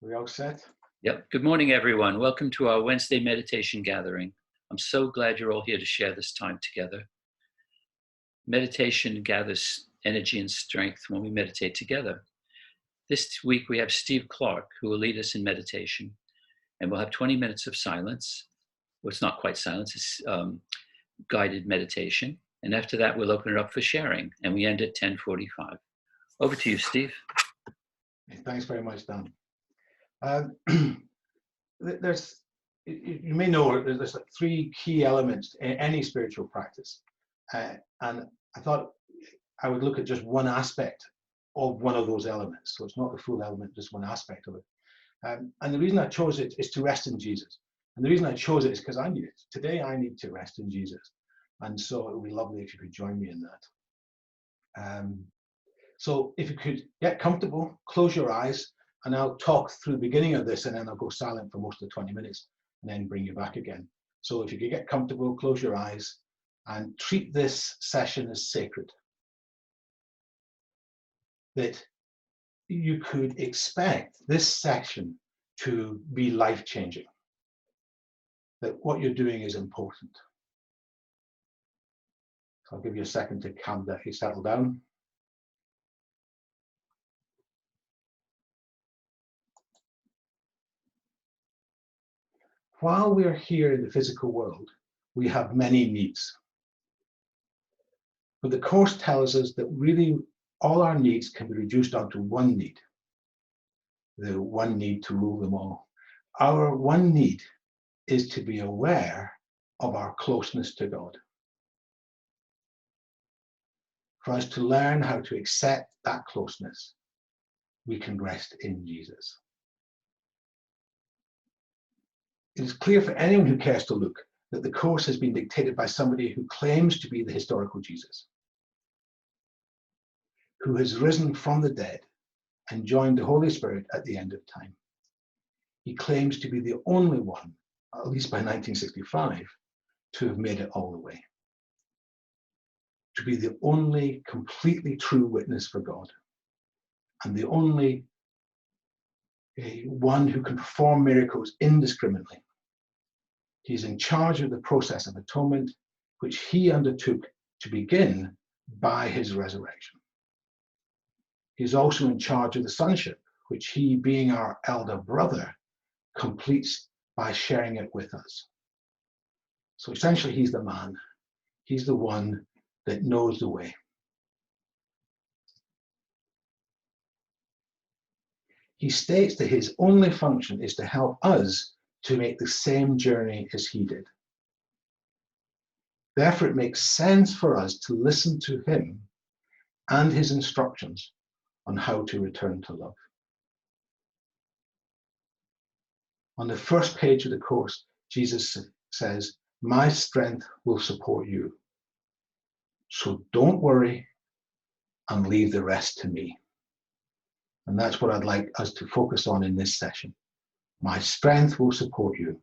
We all set? Yep. Good morning, everyone. Welcome to our Wednesday meditation gathering. I'm so glad you're all here to share this time together. Meditation gathers energy and strength when we meditate together. This week we have Steve Clarke, who will lead us in meditation, and we'll have 20 minutes of silence. Well, it's not quite silence, it's guided meditation. And after that, we'll open it up for sharing, and we end at 10:45. Over to you, Steve. Thanks very much, Dan. You may know there's like three key elements in any spiritual practice, and I thought I would look at just one aspect of one of those elements. So it's not the full element, just one aspect of it. And the reason I chose it is to rest in Jesus. And the reason I chose it is because I need it. Today I need to rest in Jesus. And so it would be lovely if you could join me in that. So if you could get comfortable, close your eyes, and I'll talk through the beginning of this, and then I'll go silent for most of the 20 minutes and then bring you back again. So if you could get comfortable, close your eyes, and treat this session as sacred. That you could expect this session to be life-changing. That what you're doing is important. So I'll give you a second to calm down, settle down. While we're here in the physical world, we have many needs. But the Course tells us that really all our needs can be reduced down to one need. The one need to rule them all. Our one need is to be aware of our closeness to God. For us to learn how to accept that closeness, we can rest in Jesus. It is clear for anyone who cares to look that the Course has been dictated by somebody who claims to be the historical Jesus, who has risen from the dead and joined the Holy Spirit at the end of time. He claims to be the only one, at least by 1965, to have made it all the way. To be the only completely true witness for God, and the only one who can perform miracles indiscriminately. He's in charge of the process of atonement, which he undertook to begin by his resurrection. He's also in charge of the sonship, which he, being our elder brother, completes by sharing it with us. So essentially, he's the man. He's the one that knows the way. He states that his only function is to help us to make the same journey as he did. Therefore, it makes sense for us to listen to him and his instructions on how to return to love. On the first page of the Course, Jesus says, "My strength will support you. So don't worry and leave the rest to me." And that's what I'd like us to focus on in this session. My strength will support you.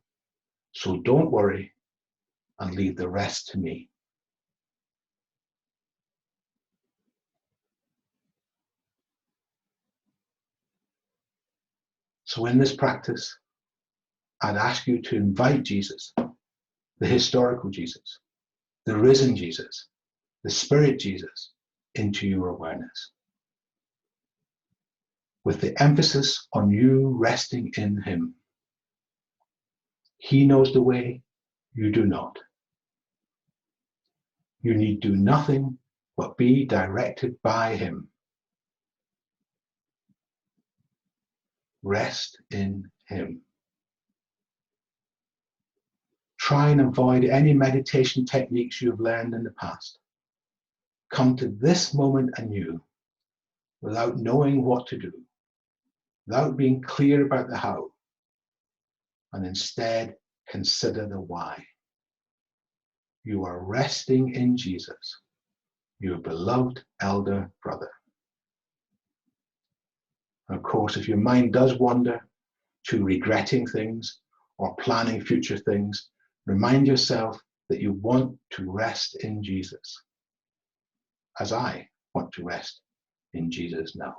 So don't worry and leave the rest to me. So in this practice, I'd ask you to invite Jesus, the historical Jesus, the risen Jesus, the Spirit Jesus, into your awareness, with the emphasis on you resting in him. He knows the way, you do not. You need do nothing but be directed by him. Rest in him. Try and avoid any meditation techniques you've learned in the past. Come to this moment anew without knowing what to do, without being clear about the how, and instead consider the why. You are resting in Jesus, your beloved elder brother. And of course, if your mind does wander to regretting things or planning future things, remind yourself that you want to rest in Jesus, as I want to rest in Jesus now.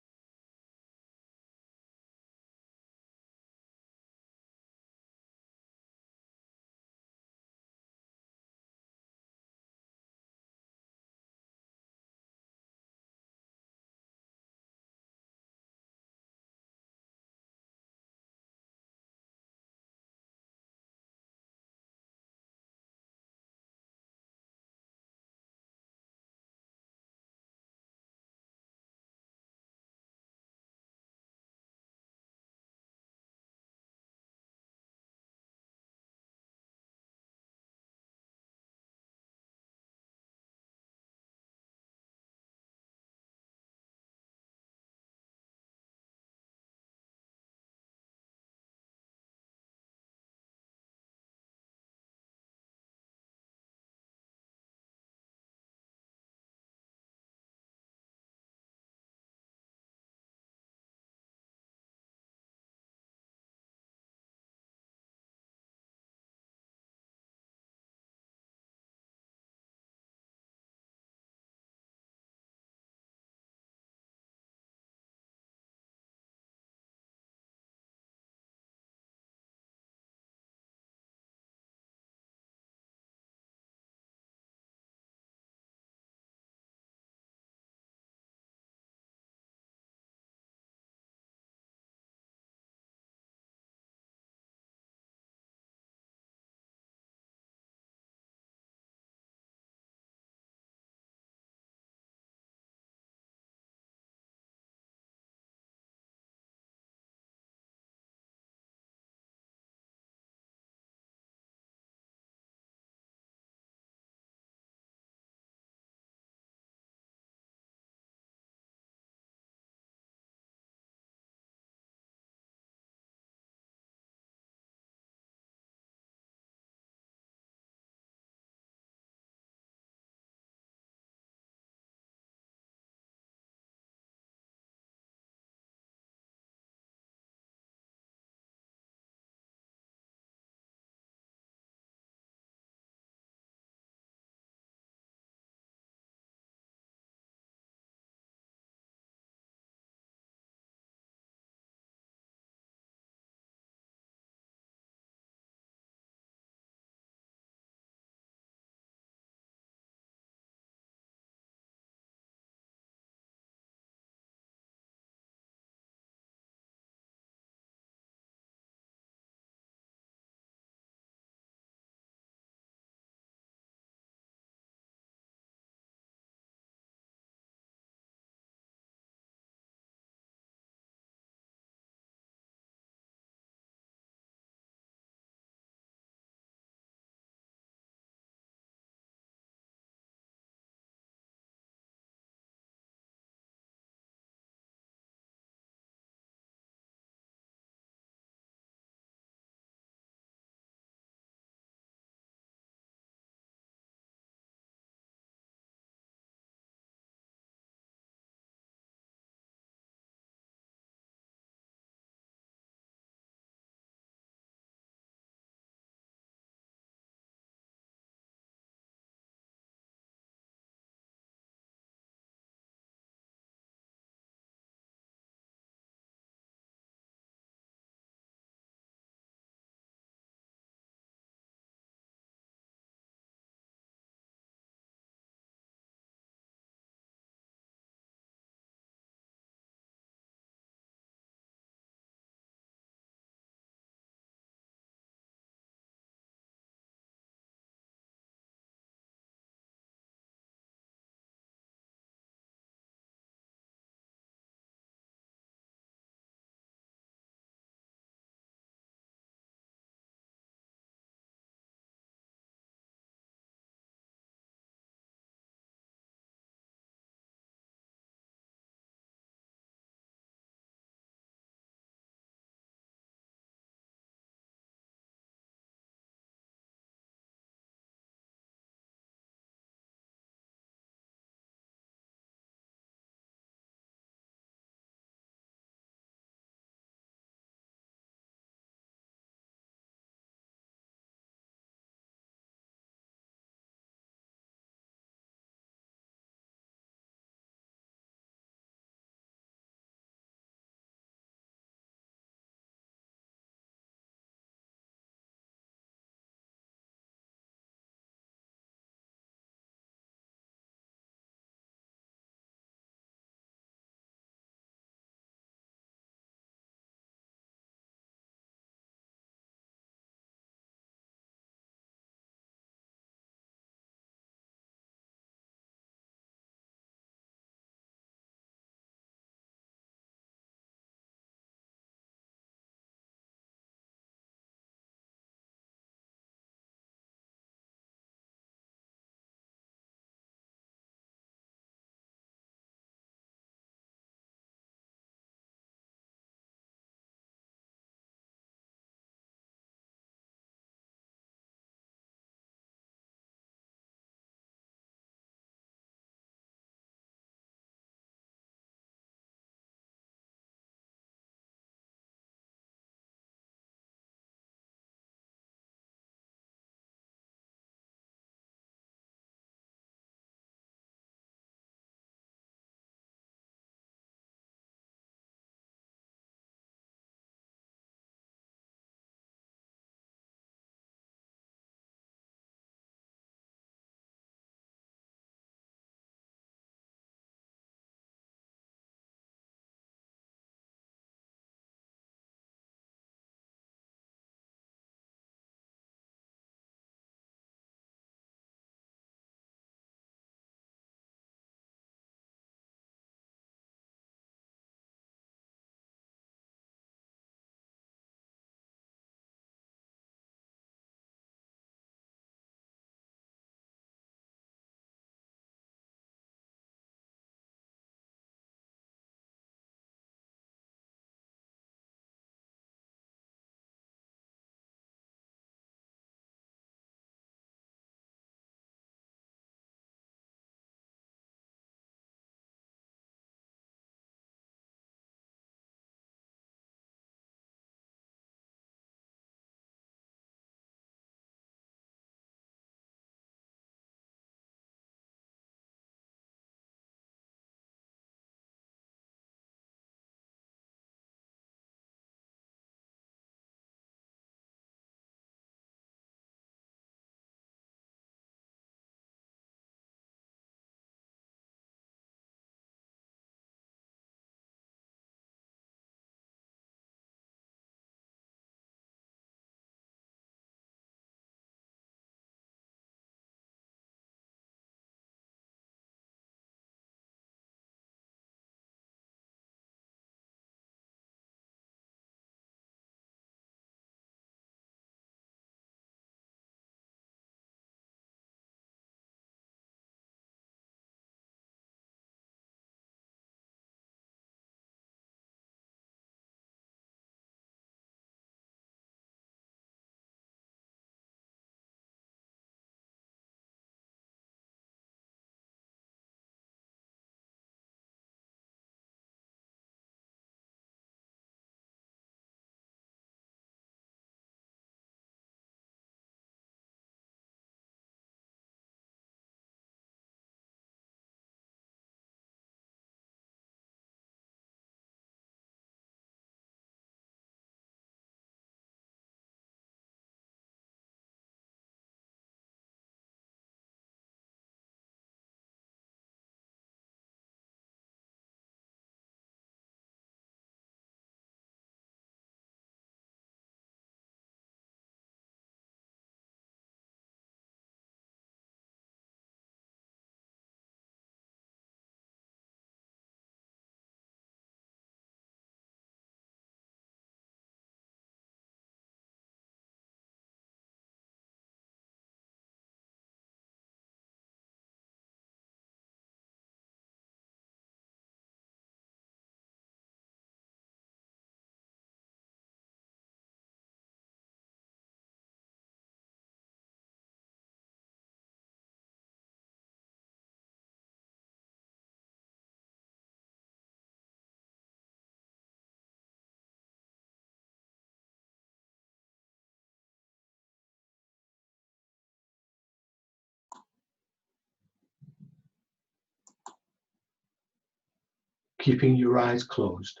keeping your eyes closed,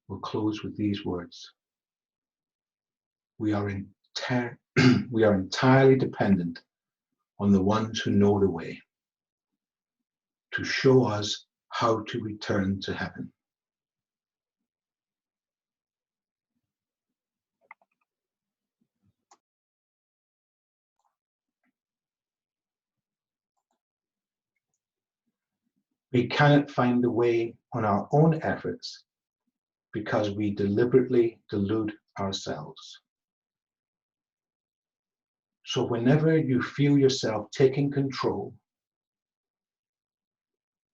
we'll close with these words. We are entirely dependent on the ones who know the way to show us how to return to heaven. We cannot find the way on our own efforts because we deliberately delude ourselves. So whenever you feel yourself taking control,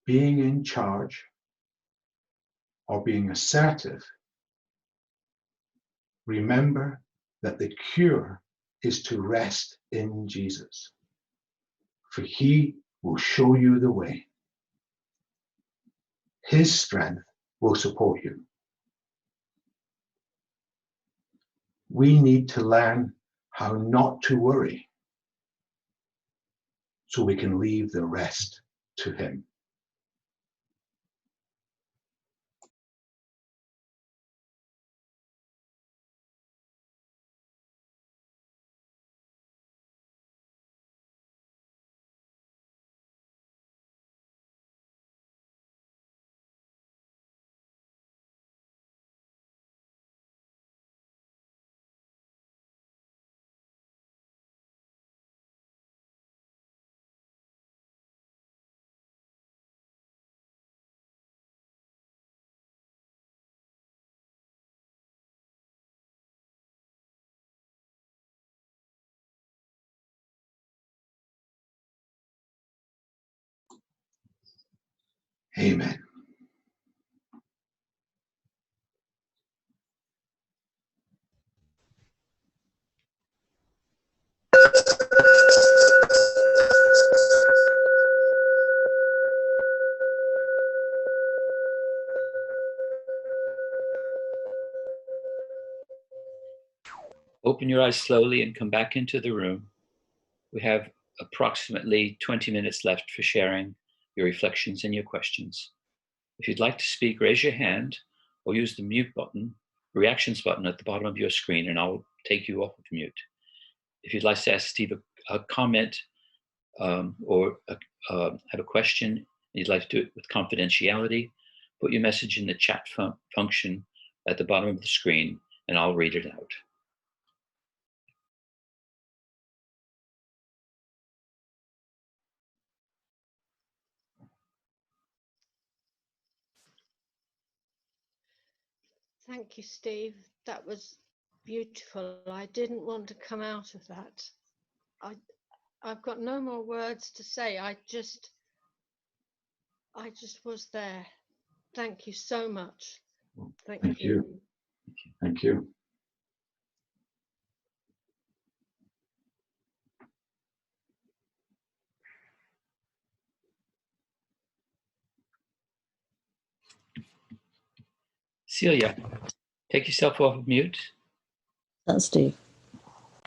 being in charge, or being assertive, remember that the cure is to rest in Jesus, for he will show you the way. His strength will support you. We need to learn how not to worry so we can leave the rest to him. Amen. Open your eyes slowly and come back into the room. We have approximately 20 minutes left for sharing your reflections and your questions. If you'd like to speak, raise your hand or use the mute button, reactions button at the bottom of your screen, and I'll take you off of mute. If you'd like to ask Steve a comment or have a question, and you'd like to do it with confidentiality, put your message in the chat function at the bottom of the screen, and I'll read it out. Thank you, Steve. That was beautiful. I didn't want to come out of that. I've got no more words to say. I just was there. Thank you so much. Thank you. Thank you. Celia, take yourself off of mute. That's Steve.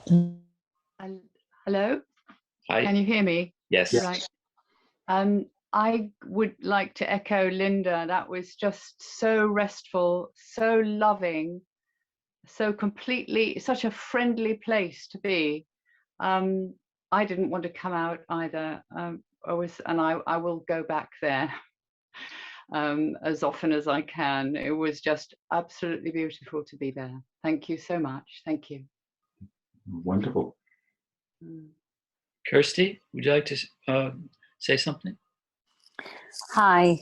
Hello? Hi. Can you hear me? Yes. Right. I would like to echo Linda. That was just so restful, so loving, so completely, such a friendly place to be. I didn't want to come out either. I will go back there as often as I can. It was just absolutely beautiful to be there. Thank you so much. Thank you. Wonderful. Kirsty, would you like to say something? Hi,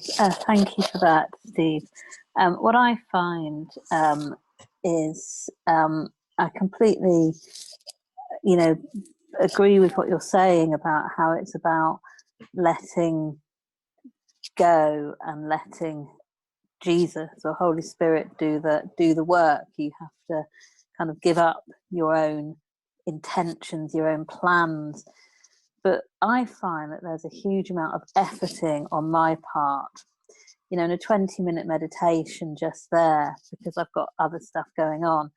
thank you for that, Steve. What I find is I completely, agree with what you're saying about how it's about letting go and letting Jesus or Holy Spirit do the work. You have to kind of give up your own intentions, your own plans. But I find that there's a huge amount of efforting on my part. In a 20-minute meditation just there, because I've got other stuff going on,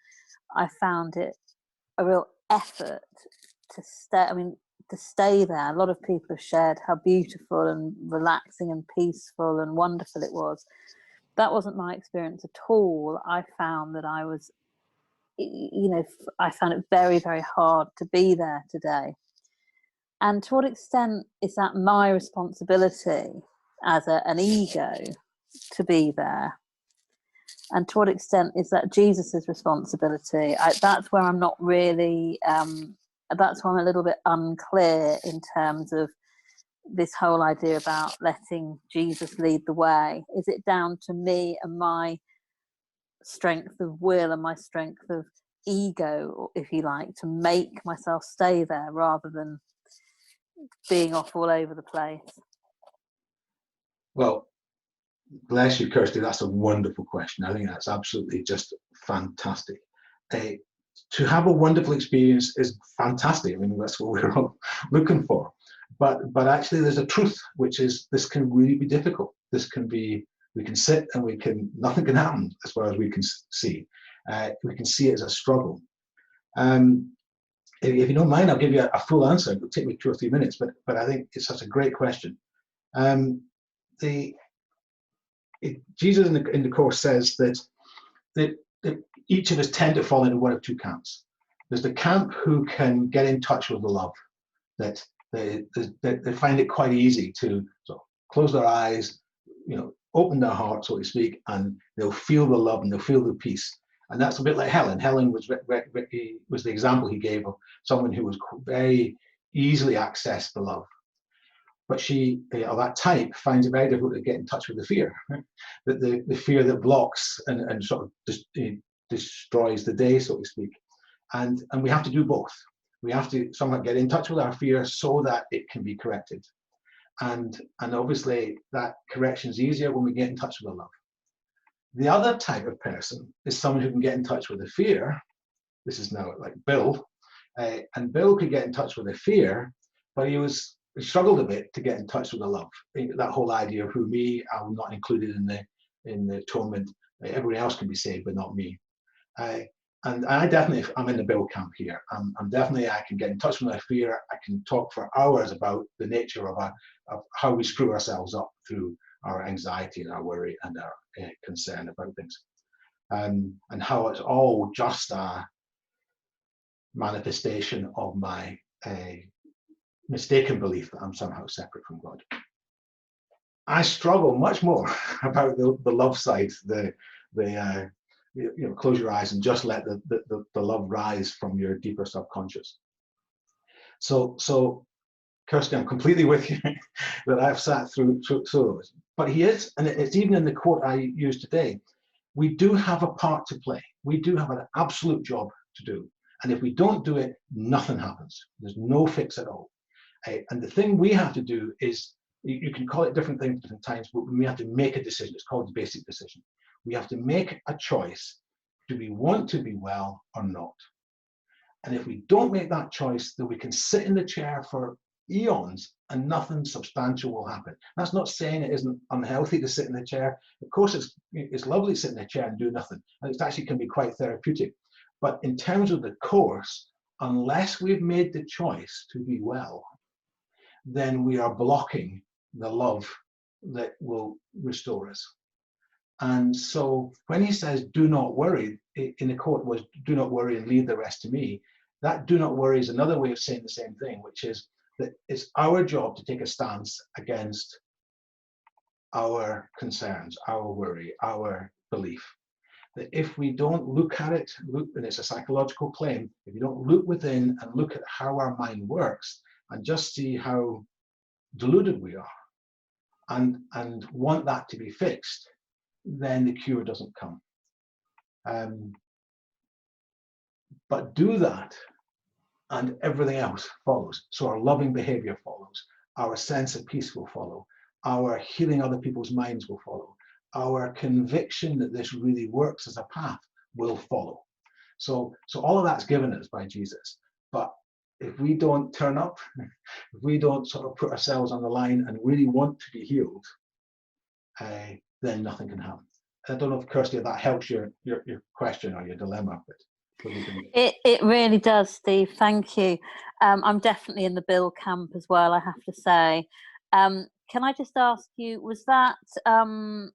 I found it a real effort to to stay there. A lot of people have shared how beautiful and relaxing and peaceful and wonderful it was. That wasn't my experience at all. I found that I was, I found it very, very hard to be there today. And to what extent is that my responsibility as an ego to be there? And to what extent is that Jesus's responsibility? That's where I'm not really, that's where I'm a little bit unclear in terms of this whole idea about letting Jesus lead the way. Is it down to me and my strength of will and my strength of ego, if you like, to make myself stay there rather than being off all over the place? Well, bless you, Kirsty. That's a wonderful question. I think that's absolutely just fantastic. To have a wonderful experience is fantastic. I mean, that's what we're all looking for. But actually, there's a truth, which is this can really be difficult. This can be, we can sit and nothing can happen as far as we can see. We can see it as a struggle. If you don't mind, I'll give you a full answer. It'll take me 2 or 3 minutes, but I think it's such a great question. Jesus in the Course says that each of us tend to fall into one of two camps. There's the camp who can get in touch with the love, that they find it quite easy to sort of close their eyes, open their heart, so to speak, and they'll feel the love and they'll feel the peace. And that's a bit like Helen. Helen was the example he gave of someone who was very easily accessed the love. But she, of that type, finds it very difficult to get in touch with the fear, that the fear that blocks and sort of destroys the day, so to speak. And we have to do both. We have to somehow get in touch with our fear so that it can be corrected. And obviously that correction is easier when we get in touch with the love. The other type of person is someone who can get in touch with the fear. This is now like Bill, and Bill could get in touch with the fear, but he struggled a bit to get in touch with the love. That whole idea of me, I'm not included in the atonement. Everyone else can be saved, but not me. And I definitely, I'm in the Bill camp here. I'm definitely, I can get in touch with my fear. I can talk for hours about the nature of how we screw ourselves up through our anxiety and our worry and our concern about things. And how it's all just a manifestation of my mistaken belief that I'm somehow separate from God. I struggle much more about the love side, close your eyes and just let the love rise from your deeper subconscious. So Kirsty, I'm completely with you that I've sat through those. But he is, and it's even in the quote I used today, we do have a part to play. We do have an absolute job to do. And if we don't do it, nothing happens. There's no fix at all. And the thing we have to do is, you can call it different things at different times, but we have to make a decision. It's called the basic decision. We have to make a choice. Do we want to be well or not? And if we don't make that choice, then we can sit in the chair for eons and nothing substantial will happen. That's not saying it isn't unhealthy to sit in the chair. Of course, it's lovely to sit in a chair and do nothing. And it actually can be quite therapeutic. But in terms of the Course, unless we've made the choice to be well, then we are blocking the love that will restore us. And so when he says, do not worry, in the quote was, do not worry and leave the rest to me. That do not worry is another way of saying the same thing, which is that it's our job to take a stance against our concerns, our worry, our belief. That if we don't look at it, and it's a psychological claim, if you don't look within and look at how our mind works and just see how deluded we are and want that to be fixed, then the cure doesn't come. But do that and everything else follows. So our loving behavior follows, our sense of peace will follow, our healing other people's minds will follow, our conviction that this really works as a path will follow. So all of that's given us by Jesus. But if we don't turn up, if we don't sort of put ourselves on the line and really want to be healed, then nothing can happen. I don't know if, Kirsty, that helps your question or your dilemma. But What do you think? It really does, Steve. Thank you. I'm definitely in the Bill camp as well, I have to say. Can I just ask you, was that,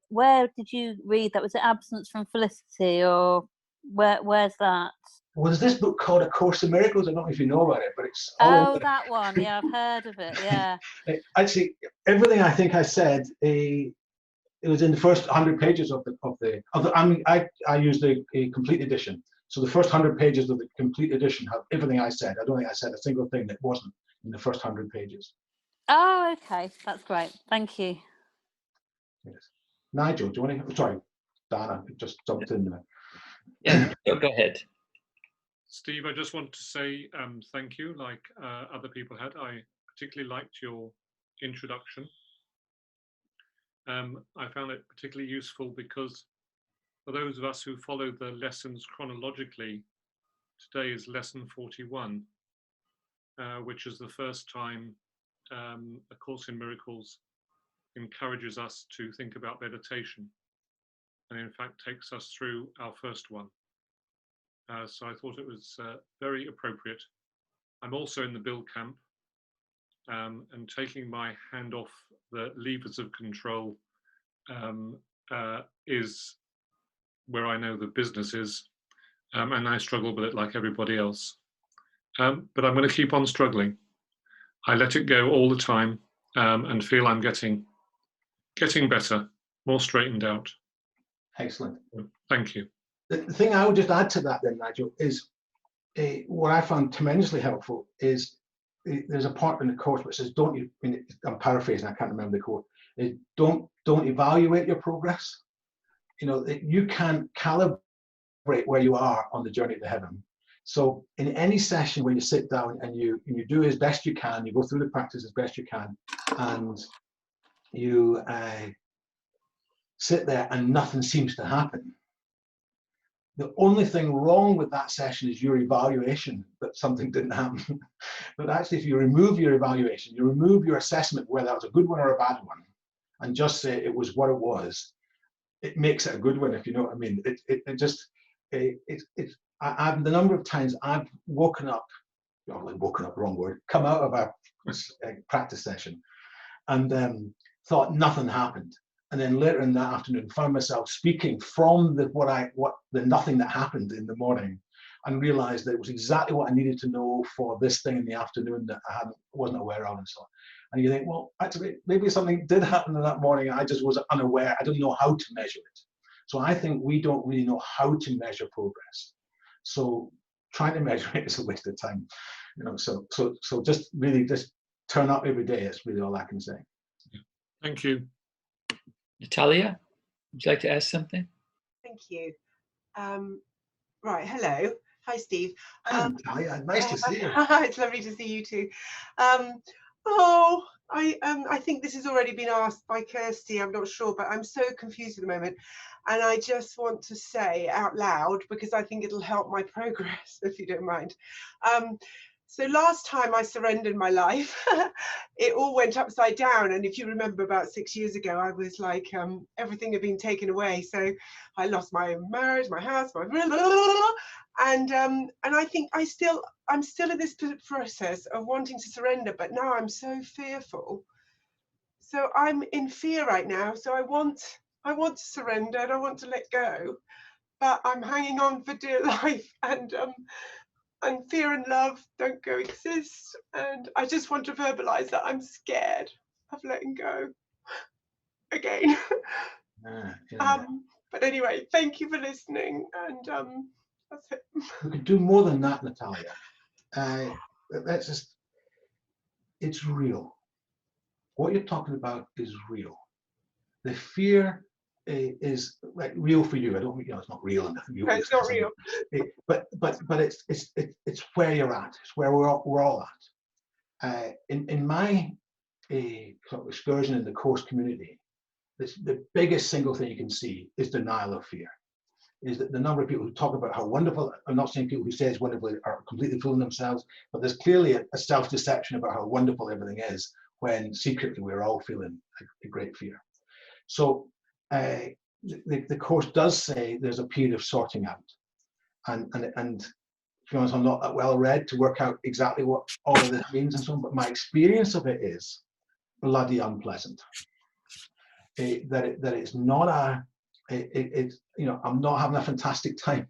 where did you read that? Was it Absence from Felicity, or where's that? Well, there's this book called A Course in Miracles. I don't know if you know about it, but it's all Oh, that one. Yeah, I've heard of it. Yeah. Actually, everything I think I said, it was in the first 100 pages of the. I mean, I used a complete edition. So the first 100 pages of the complete edition have everything I said. I don't think I said a single thing that wasn't in the first 100 pages. Oh, okay. That's great. Thank you. Yes. Nigel, do you want to? Sorry, Dana just jumped in there. Yeah, go ahead. Steve, I just want to say thank you, like other people had. I particularly liked your introduction. I found it particularly useful because for those of us who follow the lessons chronologically, today is lesson 41, which is the first time A Course in Miracles encourages us to think about meditation, and in fact takes us through our first one. So I thought it was very appropriate. I'm also in the Bill camp, and taking my hand off the levers of control is where I know the business is, and I struggle with it like everybody else. But I'm going to keep on struggling. I let it go all the time, and feel I'm getting better, more straightened out. Excellent. Thank you. The thing I would just add to that then, Nigel, is what I found tremendously helpful is there's a part in the course which says, don't you, I'm paraphrasing, I can't remember the quote, is don't evaluate your progress. You know, you can calibrate where you are on the journey to heaven. So in any session when you sit down and you do as best you can, you go through the practice as best you can, and you sit there and nothing seems to happen. The only thing wrong with that session is your evaluation that something didn't happen. But actually, if you remove your evaluation, you remove your assessment whether that was a good one or a bad one, and just say it was what it was, it makes it a good one, if you know what I mean. I've the number of times I've woken up, wrong word, come out of a practice session and thought nothing happened. And then later in the afternoon, found myself speaking from the nothing that happened in the morning, and realized that it was exactly what I needed to know for this thing in the afternoon that I wasn't aware of, and so on. And you think, well, actually, maybe something did happen in that morning. I just was unaware. I didn't know how to measure it. So I think we don't really know how to measure progress. So trying to measure it is a waste of time. You know, so just really just turn up every day. That's really all I can say. Thank you. Natalia, would you like to ask something? Thank you. Right, hello. Hi, Steve. Hi, Natalia. Nice to see you. It's lovely to see you too. I think this has already been asked by Kirsty, I'm not sure, but I'm so confused at the moment. And I just want to say out loud, because I think it'll help my progress, if you don't mind. So last time I surrendered my life, it all went upside down. And if you remember about 6 years ago, I was like, everything had been taken away. So I lost my marriage, my house, my and I think I'm still in this process of wanting to surrender, but now I'm so fearful. So I'm in fear right now. So I want to surrender and I want to let go, but I'm hanging on for dear life, and fear and love don't coexist. And I just want to verbalize that I'm scared of letting go again. Yeah. But anyway, thank you for listening, and that's it. We could do more than that, Natalia. It's real. What you're talking about is real. The fear is like real for you. I don't mean, it's not real. It's not real. But it's where you're at. It's where we're all at. In my sort of excursion in the course community, the biggest single thing you can see is denial of fear. Is that the number of people who talk about how wonderful, I'm not saying people who say it's wonderful are completely fooling themselves, but there's clearly a self-deception about how wonderful everything is, when secretly we're all feeling a great fear. So the course does say there's a period of sorting out, and be honest, I'm not that well read to work out exactly what all of this means and so on, but my experience of it is bloody unpleasant. That it's not a, you know, I'm not having a fantastic time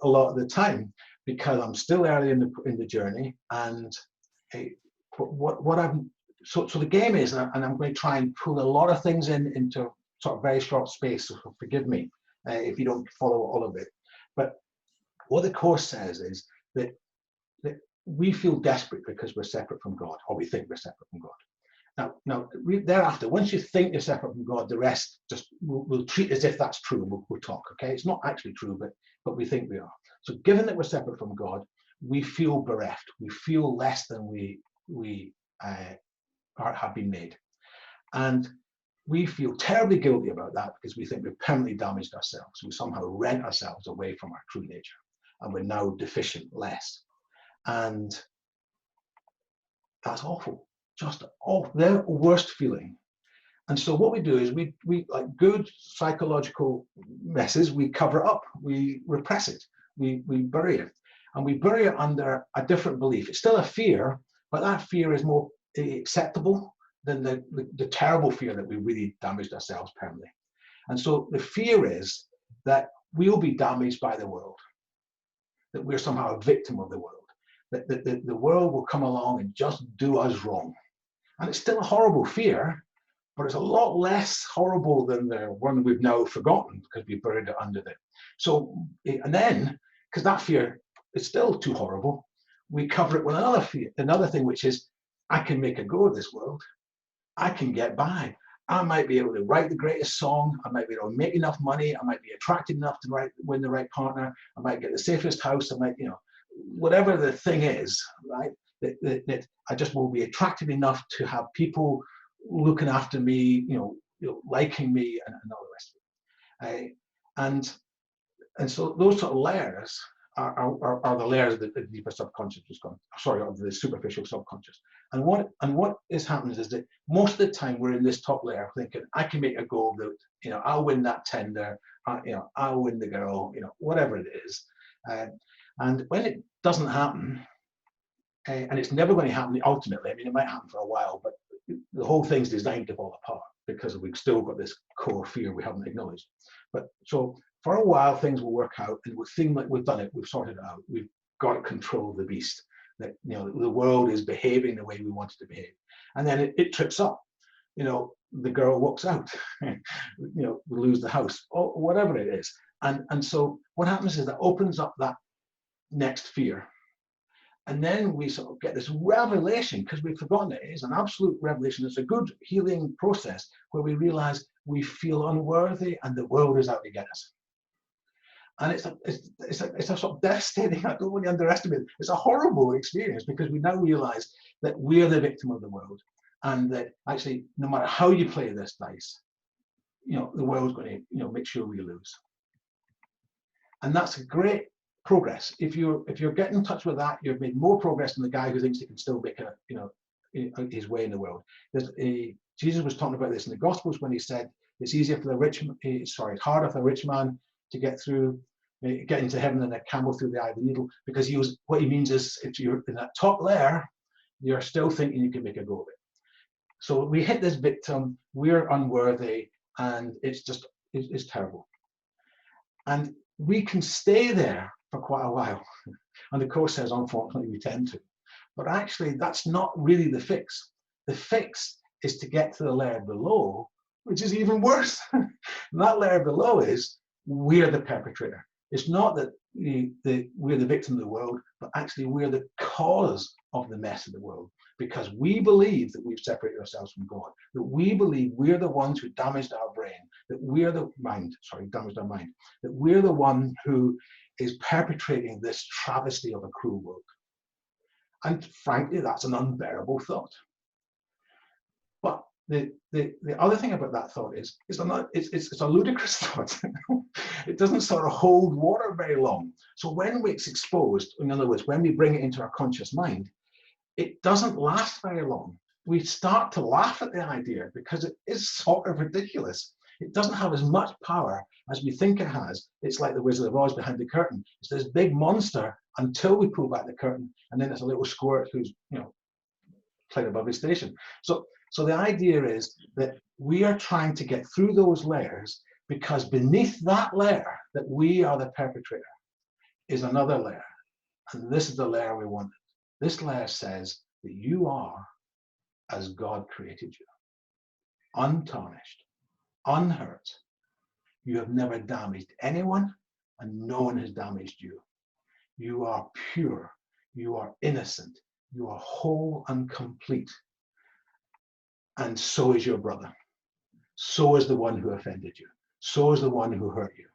a lot of the time because I'm still early in the journey, and what I'm so the game is, and I'm going to try and pull a lot of things into sort of very short space, so forgive me if you don't follow all of it. But what the Course says is that we feel desperate because we're separate from God, or we think we're separate from God. Now, thereafter, once you think you're separate from God, the rest just we'll treat as if that's true. We'll talk, okay? It's not actually true, but we think we are. So, given that we're separate from God, we feel bereft. We feel less than we have been made, and we feel terribly guilty about that because we think we've permanently damaged ourselves. We somehow rent ourselves away from our true nature, and we're now deficient less, and that's awful. Just the worst feeling. And so what we do is we like good psychological messes, we cover it up, we repress it, we bury it, and we bury it under a different belief. It's still a fear, but that fear is more acceptable than the terrible fear that we really damaged ourselves permanently. And so the fear is that we'll be damaged by the world, that we're somehow a victim of the world, that the world will come along and just do us wrong. And it's still a horrible fear, but it's a lot less horrible than the one we've now forgotten because we buried it under it. So, and then, because that fear is still too horrible, we cover it with another fear, another thing, which is, I can make a go of this world. I can get by. I might be able to write the greatest song. I might be able to make enough money. I might be attractive enough to win the right partner. I might get the safest house. I might, you know, whatever the thing is, right? That I just will be attractive enough to have people looking after me, you know, liking me, and all the rest of it. And so those sort of layers are the layers of the deeper subconscious, of the superficial subconscious. And what is happening is that most of the time we're in this top layer thinking, I can make a go of it, you know, I'll win that tender, you know, I'll win the girl, you know, whatever it is. And when it doesn't happen, and it's never going to happen ultimately, I mean, it might happen for a while, but the whole thing's designed to fall apart because we've still got this core fear we haven't acknowledged. But so for a while, things will work out, and we'll think like we've done it, we've sorted it out, we've got to control the beast, that, you know, the world is behaving the way we want it to behave. And then it trips up, you know, the girl walks out, you know, we lose the house, or whatever it is. And so what happens is that opens up that next fear. And then we sort of get this revelation, because we've forgotten it is an absolute revelation. It's a good healing process where we realize we feel unworthy and the world is out to get us. And it's a sort of devastating, I don't want to underestimate it. It's a horrible experience because we now realize that we're the victim of the world, and that actually, no matter how you play this dice, you know, the world's going to, you know, make sure we lose. And that's a great progress. If you're getting in touch with that, you've made more progress than the guy who thinks he can still make a, you know, his way in the world. Jesus was talking about this in the Gospels when he said it's easier for the rich, it's harder for a rich man to get into heaven than a camel through the eye of the needle, because what he means is if you're in that top layer, you're still thinking you can make a go of it. So we hit this victim, we're unworthy, and it's terrible. And we can stay there for quite a while. And the Course says, unfortunately, we tend to. But actually, that's not really the fix. The fix is to get to the layer below, which is even worse. And that layer below is, we're the perpetrator. It's not that we're the victim of the world, but actually we're the cause of the mess of the world, because we believe that we've separated ourselves from God, that we believe we're the ones who damaged our brain, that we're damaged our mind, that we're the one who is perpetrating this travesty of a cruel world. And frankly, that's an unbearable thought. But the other thing about that thought is it's a ludicrous thought. It doesn't sort of hold water very long. So when it's exposed, in other words, when we bring it into our conscious mind, it doesn't last very long. We start to laugh at the idea because it is sort of ridiculous. It doesn't have as much power as we think it has. It's like the Wizard of Oz behind the curtain. It's this big monster until we pull back the curtain, and then it's a little squirt who's, playing above his station. So the idea is that we are trying to get through those layers, because beneath that layer that we are the perpetrator is another layer. And this is the layer we want. This layer says that you are as God created you, untarnished, unhurt. You have never damaged anyone, and no one has damaged you. You are pure, you are innocent, you are whole and complete. And so is your brother. So is the one who offended you. So is the one who hurt you.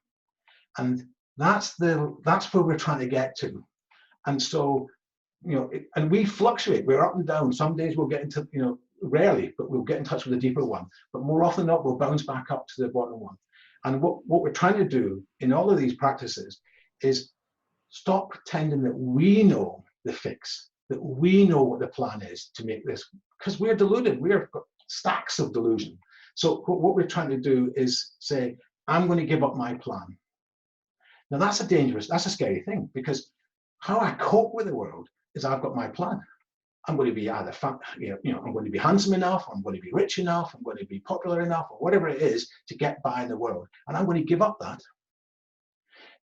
And that's where we're trying to get to. And so, and we fluctuate. We're up and down. Some days we'll get into, rarely, but we'll get in touch with the deeper one. But more often than not, we'll bounce back up to the bottom one. And what we're trying to do in all of these practices is stop pretending that we know the fix, that we know what the plan is to make this, because we're deluded. We've got stacks of delusion. So what we're trying to do is say, I'm going to give up my plan. Now that's a scary thing, because how I cope with the world is I've got my plan. I'm going to be either, I'm going to be handsome enough, I'm going to be rich enough, I'm going to be popular enough, or whatever it is to get by in the world. And I'm going to give up that,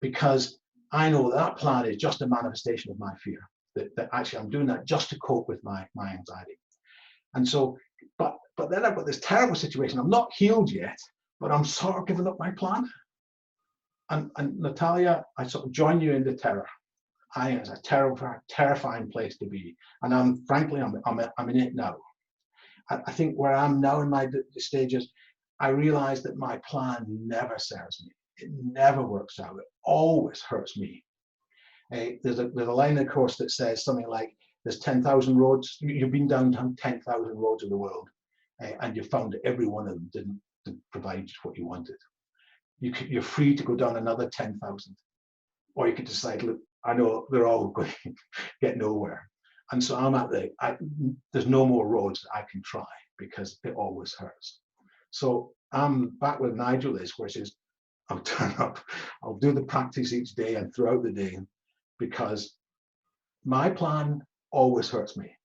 because I know that plan is just a manifestation of my fear, that actually I'm doing that just to cope with my anxiety. And so, but then I've got this terrible situation. I'm not healed yet, but I'm sort of giving up my plan. And Natalia, I sort of join you in the terror. It's a terrifying place to be. And I'm in it now. I think where I'm now in my stages, I realize that my plan never serves me. It never works out. It always hurts me. There's a line, of course, that says something like, there's 10,000 roads. You've been down 10,000 roads of the world, and you found that every one of them didn't provide what you wanted. You're free to go down another 10,000. Or you could decide, look, I know they're all going to get nowhere. And so there's no more roads that I can try, because it always hurts. So I'm back with Nigel which is, I'll turn up, I'll do the practice each day and throughout the day, because my plan always hurts me.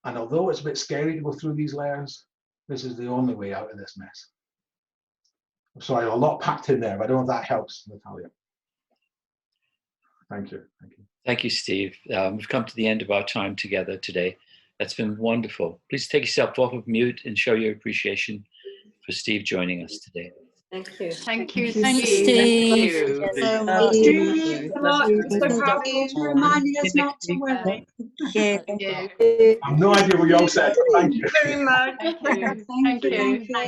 And although it's a bit scary to go through these layers, this is the only way out of this mess. I'm sorry, a lot packed in there, but I don't know if that helps, Natalia. Thank you. Thank you, Steve. We've come to the end of our time together today. That's been wonderful. Please take yourself off of mute and show your appreciation for Steve joining us today. Thank you. Thank you, Thank you, Steve. Steve. Thank you. So much. Steve, so powerful for reminding us not to worry. Thank you. Thank you. I have no idea what you all said, but thank you. Very much. Thank you. Thank you.